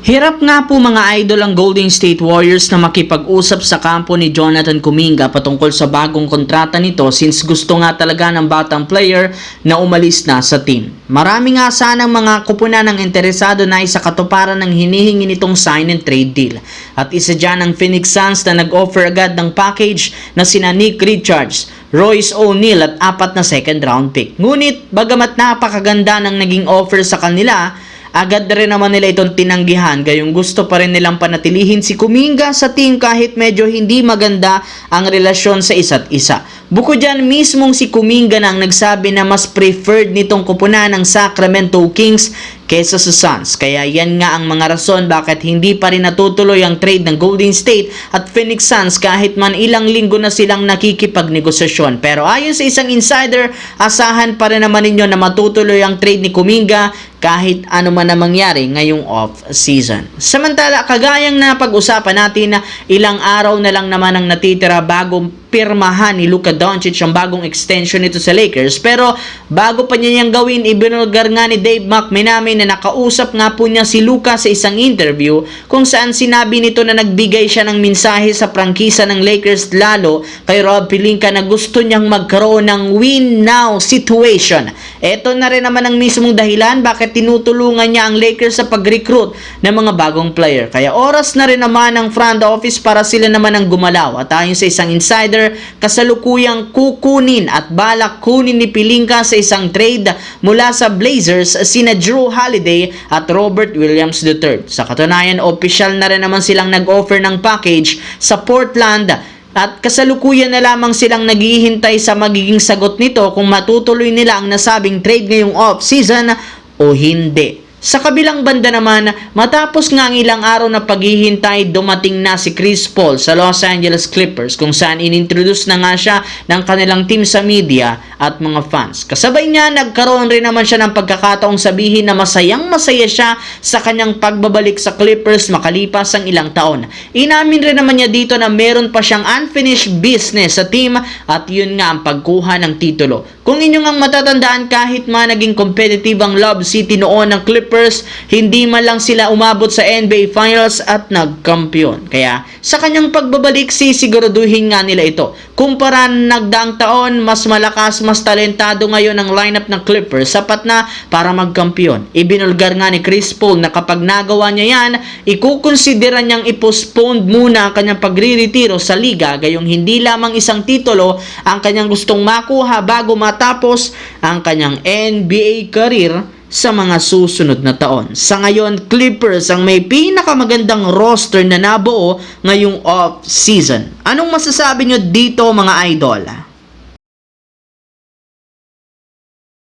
Hirap nga po mga idol ang Golden State Warriors na makipag-usap sa kampo ni Jonathan Kuminga patungkol sa bagong kontrata nito since gusto nga talaga ng batang player na umalis na sa team. Marami nga sanang mga kupunan ng interesado na sa katuparan ng hinihingi nitong sign and trade deal. At isa dyan ang Phoenix Suns na nag-offer agad ng package na sina Nick Richards, Royce O'Neal at 4 na second round pick. Ngunit bagamat napakaganda ng naging offer sa kanila, agad na rin naman nila itong tinanggihan, gayong gusto pa rin nilang panatilihin si Kuminga sa team kahit medyo hindi maganda ang relasyon sa isa't isa. Bukod dyan, mismong si Kuminga na ang nagsabi na mas preferred nitong kupunan ng Sacramento Kings kesa sa Suns. Kaya yan nga ang mga rason bakit hindi pa rin natutuloy ang trade ng Golden State at Phoenix Suns kahit man ilang linggo na silang nakikipagnegosasyon. Pero ayon sa isang insider, asahan pa rin naman ninyo na matutuloy ang trade ni Kuminga kahit ano man na mangyari ngayong off-season. Samantala, kagayang na pag-usapan natin na ilang araw na lang naman ang natitira bago pirmahan ni Luka Doncic ang bagong extension nito sa Lakers. Pero bago pa niya niyang gawin, ibinulgar nga ni Dave McManamy na nakausap nga po niya si Luka sa isang interview kung saan sinabi nito na nagbigay siya ng mensahe sa prangkisa ng Lakers lalo kay Rob Pelinka na gusto niyang magkaroon ng win now situation. Ito na rin naman ang mismong dahilan bakit tinutulungan niya ang Lakers sa pag-recruit ng mga bagong player. Kaya oras na rin naman ang front office para sila naman ang gumalaw. At ayon sa isang insider, kasalukuyang kukunin at balak kunin ni Pelinka sa isang trade mula sa Blazers sina Drew Holiday at Robert Williams III. Sa katunayan, opisyal na rin naman silang nag-offer ng package sa Portland at kasalukuyan na lamang silang naghihintay sa magiging sagot nito kung matutuloy nila ang nasabing trade ngayong off-season o hindi. Sa kabilang banda naman, matapos nga ang ilang araw na paghihintay, dumating na si Chris Paul sa Los Angeles Clippers kung saan inintroduce na nga siya ng kanilang team sa media at mga fans. Kasabay niya, nagkaroon rin naman siya ng pagkakataong sabihin na masayang masaya siya sa kanyang pagbabalik sa Clippers makalipas ang ilang taon. Inamin rin naman niya dito na meron pa siyang unfinished business sa team at yun nga ang pagkuha ng titulo. Kung inyong ang matatandaan, kahit man naging competitive ang Love City noon ng Clippers, hindi man lang sila umabot sa NBA Finals at nagkampiyon. Kaya sa kanyang pagbabalik, sisiguraduhin nga nila ito. Kumpara nagdaang taon, mas malakas, mas talentado ngayon ang lineup ng Clippers, sapat na para magkampiyon. Ibinulgar nga ni Chris Paul na kapag nagawa niya yan, ikukonsidera niyang i-postpone muna ang kanyang pagre-retiro sa liga, gayong hindi lamang isang titulo ang kanyang gustong makuha bago matapos ang kanyang NBA career sa mga susunod na taon. Sa ngayon, Clippers ang may pinakamagandang roster na nabuo ngayong off-season. Anong masasabi nyo dito mga idol?